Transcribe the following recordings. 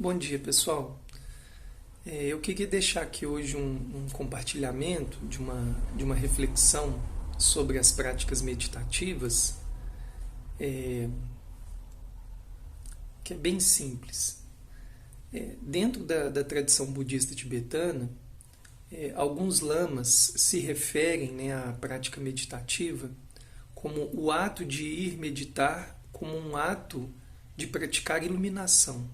Bom dia, pessoal. Eu queria deixar aqui hoje um compartilhamento de uma reflexão sobre as práticas meditativas, que é bem simples. Dentro da tradição budista tibetana, alguns lamas se referem, né, à prática meditativa como o ato de ir meditar como um ato de praticar iluminação.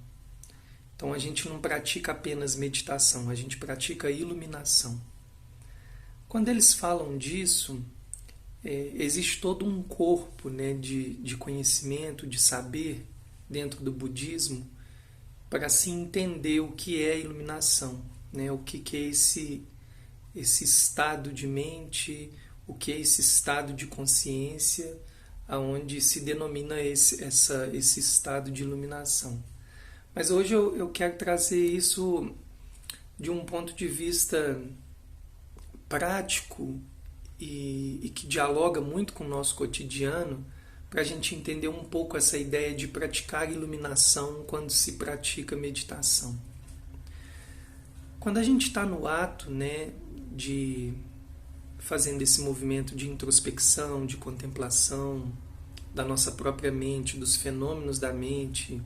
Então a gente não pratica apenas meditação, a gente pratica iluminação. Quando eles falam disso, existe todo um corpo, né, de conhecimento, de saber dentro do budismo para se entender o que é iluminação, né, o que é esse estado de mente, o que é esse estado de consciência, aonde se denomina esse estado de iluminação. Mas hoje eu quero trazer isso de um ponto de vista prático e que dialoga muito com o nosso cotidiano, para a gente entender um pouco essa ideia de praticar iluminação quando se pratica meditação. Quando a gente está no ato, né, de fazendo esse movimento de introspecção, de contemplação da nossa própria mente, dos fenômenos da mente,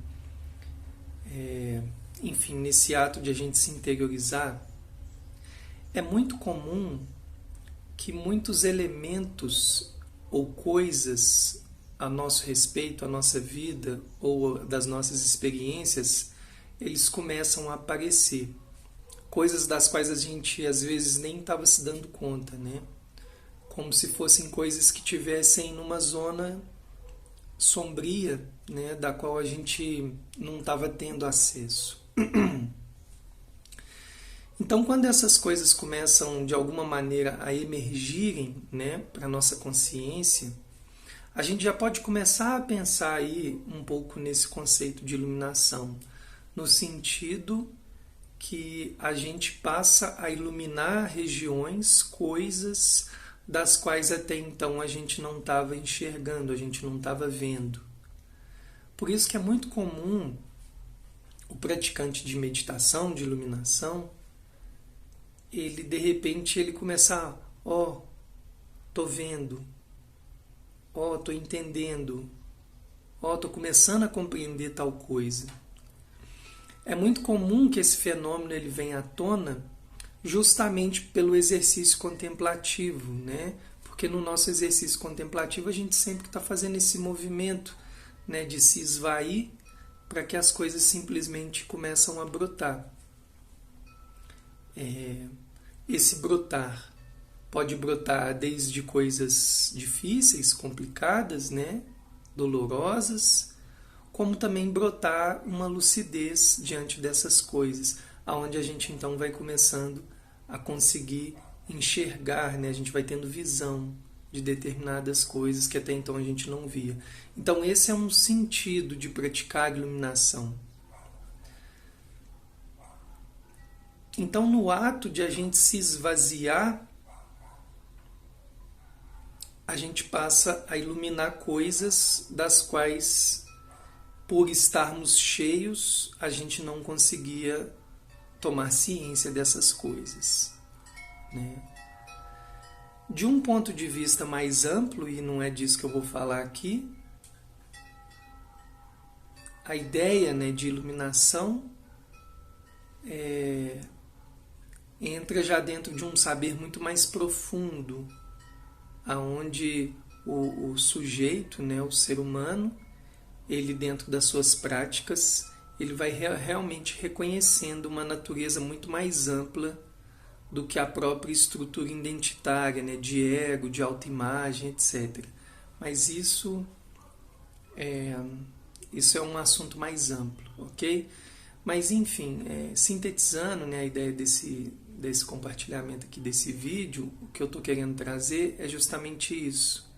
enfim, nesse ato de a gente se interiorizar, é muito comum que muitos elementos ou coisas a nosso respeito, a nossa vida ou das nossas experiências, eles começam a aparecer. Coisas das quais a gente às vezes nem estava se dando conta, né? Como se fossem coisas que tivessem numa zona sombria, né, da qual a gente não estava tendo acesso. Então, quando essas coisas começam de alguma maneira a emergirem, né, para a nossa consciência, a gente já pode começar a pensar aí um pouco nesse conceito de iluminação, no sentido que a gente passa a iluminar regiões, coisas das quais até então a gente não estava enxergando, a gente não estava vendo. Por isso que é muito comum o praticante de meditação, de iluminação, ele de repente ele começar, tô vendo, tô entendendo, tô começando a compreender tal coisa. É muito comum que esse fenômeno ele venha à tona justamente pelo exercício contemplativo, né? Porque no nosso exercício contemplativo a gente sempre está fazendo esse movimento, né, de se esvair para que as coisas simplesmente começam a brotar. Esse brotar pode brotar desde coisas difíceis, complicadas, né, dolorosas, como também brotar uma lucidez diante dessas coisas, aonde a gente então vai começando a conseguir enxergar, né? A gente vai tendo visão de determinadas coisas que até então a gente não via. Então esse é um sentido de praticar a iluminação. Então no ato de a gente se esvaziar, a gente passa a iluminar coisas das quais, por estarmos cheios, a gente não conseguia tomar ciência dessas coisas, né? De um ponto de vista mais amplo, e não é disso que eu vou falar aqui, a ideia, né, de iluminação entra já dentro de um saber muito mais profundo, aonde o sujeito, né, o ser humano, ele dentro das suas práticas, ele vai realmente reconhecendo uma natureza muito mais ampla do que a própria estrutura identitária, né, de ego, de autoimagem, etc. Mas isso é um assunto mais amplo, ok? Mas enfim, sintetizando, né, a ideia desse compartilhamento aqui desse vídeo, o que eu estou querendo trazer é justamente isso,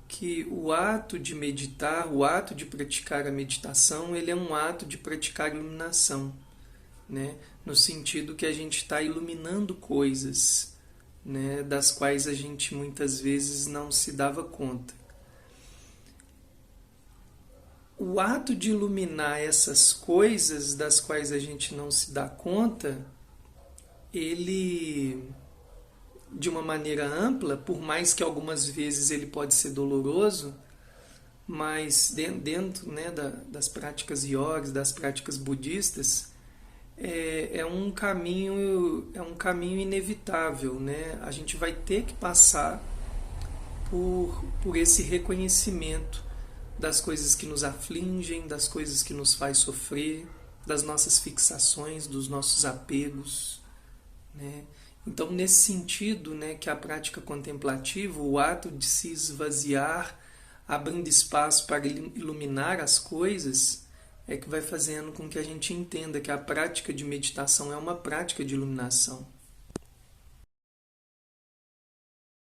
que o ato de meditar, o ato de praticar a meditação, ele é um ato de praticar a iluminação, né? No sentido que a gente está iluminando coisas, né, das quais a gente muitas vezes não se dava conta. o ato de iluminar essas coisas das quais a gente não se dá conta, ele, de uma maneira ampla, por mais que algumas vezes ele pode ser doloroso, mas dentro, né, das práticas yogis, das práticas budistas, é um caminho inevitável, né? A gente vai ter que passar por esse reconhecimento das coisas que nos afligem, das coisas que nos faz sofrer, das nossas fixações, dos nossos apegos, né? Então, nesse sentido, né, que a prática contemplativa, o ato de se esvaziar, abrindo espaço para iluminar as coisas, é que vai fazendo com que a gente entenda que a prática de meditação é uma prática de iluminação.